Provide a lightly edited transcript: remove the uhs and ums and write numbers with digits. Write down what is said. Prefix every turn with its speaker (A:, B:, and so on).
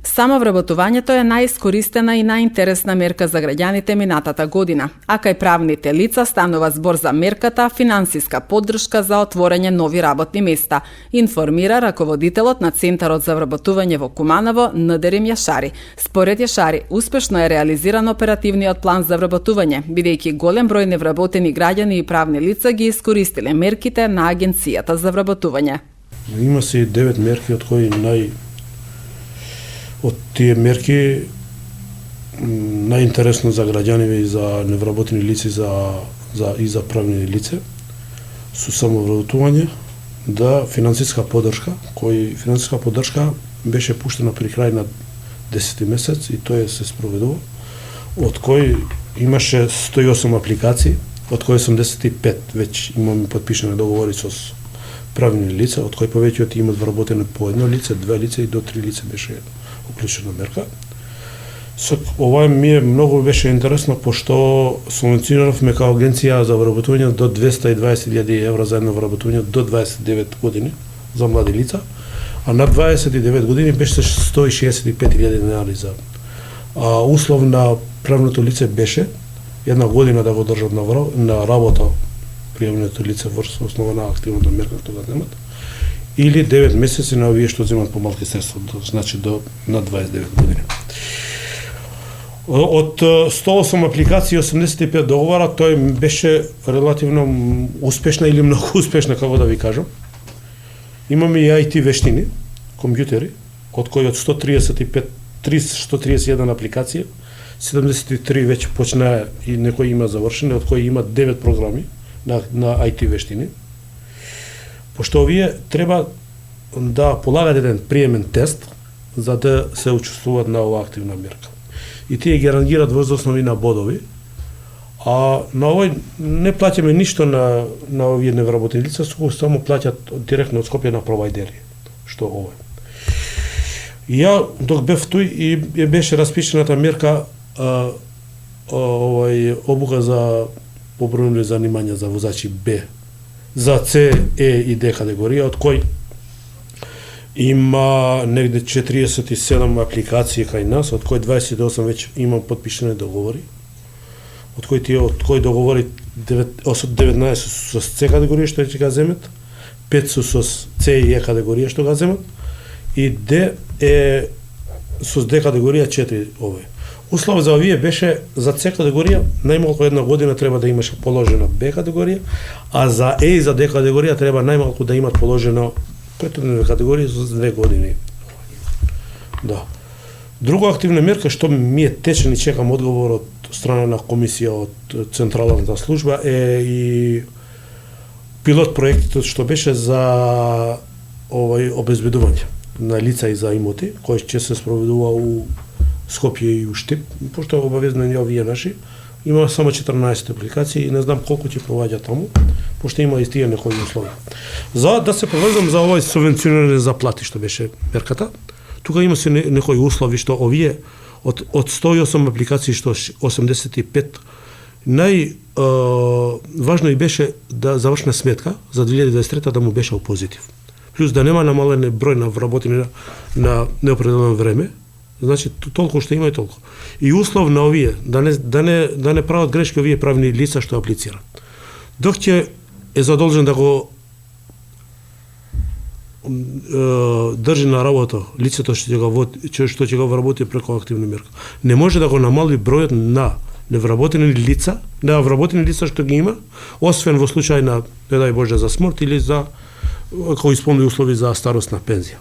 A: Самовработувањето е најискористена и најинтересна мерка за граѓаните минатата година, а кај правните лица станува збор за мерката финансиска поддршка за отворање нови работни места, информира раководителот на Центарот за вработување во Куманово Ндерим Јашари. Според Јашари, успешно е реализиран оперативниот план за вработување, бидејќи голем број невработени граѓани и правни лица ги искористиле мерките на Агенцијата за вработување.
B: Има се 9 мерки од кои од тие мерки најинтересно за граѓани и за невработени лица и за правни лица со самовработување финансиска поддршка беше пуштена при крај на 10 месец и тоа се спроведува, од кој имаше 108 апликации, од кои 85 веќе имаме подпишани договори со правни лица, од кои повеќето имат вработено по едно лице, 2 лица и до 3 лица беше уклучена мерка. Ова ми многу беше интересно, пошто субвенциониравме као агенција за вработување до 220.000 евра за едно вработување до 29 години за млади лица, а на 29 години беше 165.000 денари за. Услов на правното лице беше една година да го држат на работа пријавеното лице врз основа на активната мерка тоа да немат, или 9 месеци на овие што земат помалки средства, значи до на 29 години. Од 108 апликации 85 договора, тој беше релативно успешна или многу успешна, како да ви кажам. Имаме и IT вештини, компјутери, од кои од 131 апликации, 73 веќе почнаа и некои има завршени, од кои има 9 програми на IT вештини. Пошто овие треба да полагат еден приемен тест за да се учествуваат на оваа активна мерка. И тие ги рангират врз основи на бодови, а на овој не плаќаме ништо на овие невработени лица, само плаќат директно од Скопје на провајдери, што овој. Ја док бев туј и беше распишената мерка обука за побројни занимања за возачи Б, за С, Е и Д категорија, од кој има негде 47 апликации кај нас, од кои 28 веќе има подпишани договори, од кои договори 19 со С категорија што ќе га земат, 5 со С и Е категорија што га земат, и Д е со Д категорија 4 овој. Услов за овие беше за С категорија најмалку една година треба да имаш положена Б категорија, а за Е и за Д категорија треба најмалку да имат положено претhodne категории со 2 години. Да. Друга активна мерка што ми е течен и чекам одговор од страна на комисија од Централната служба е и пилот проектот што беше за обезбедување на лица и за имоти, кој ќе се спроведува у Скопје и у Штип, пошто обавезно и овие наши. Има само 14 апликации и не знам колку ќе проваѓа таму, пошто има и тие некои услови. За да се повезам за овој субвенционирање за плати што беше мерката, тука има се некои услови што овие од 108 апликации што 85 важно и беше да завршна сметка за 2023 да му беше у позитив. Плюс да нема намален број на вработени на неопределено време. Значи толку што има и толку. И услов на овие да не прават грешки овие правни лица што аплицираат. Док ќе е задолжен да го држи на работа лицето што ќе го вработи преку активна мерка. Не може да го намали бројот на невработени лица што ги има, освен во случај на, не дај Боже, за смрт или за кои исполни услови за старосна пензија.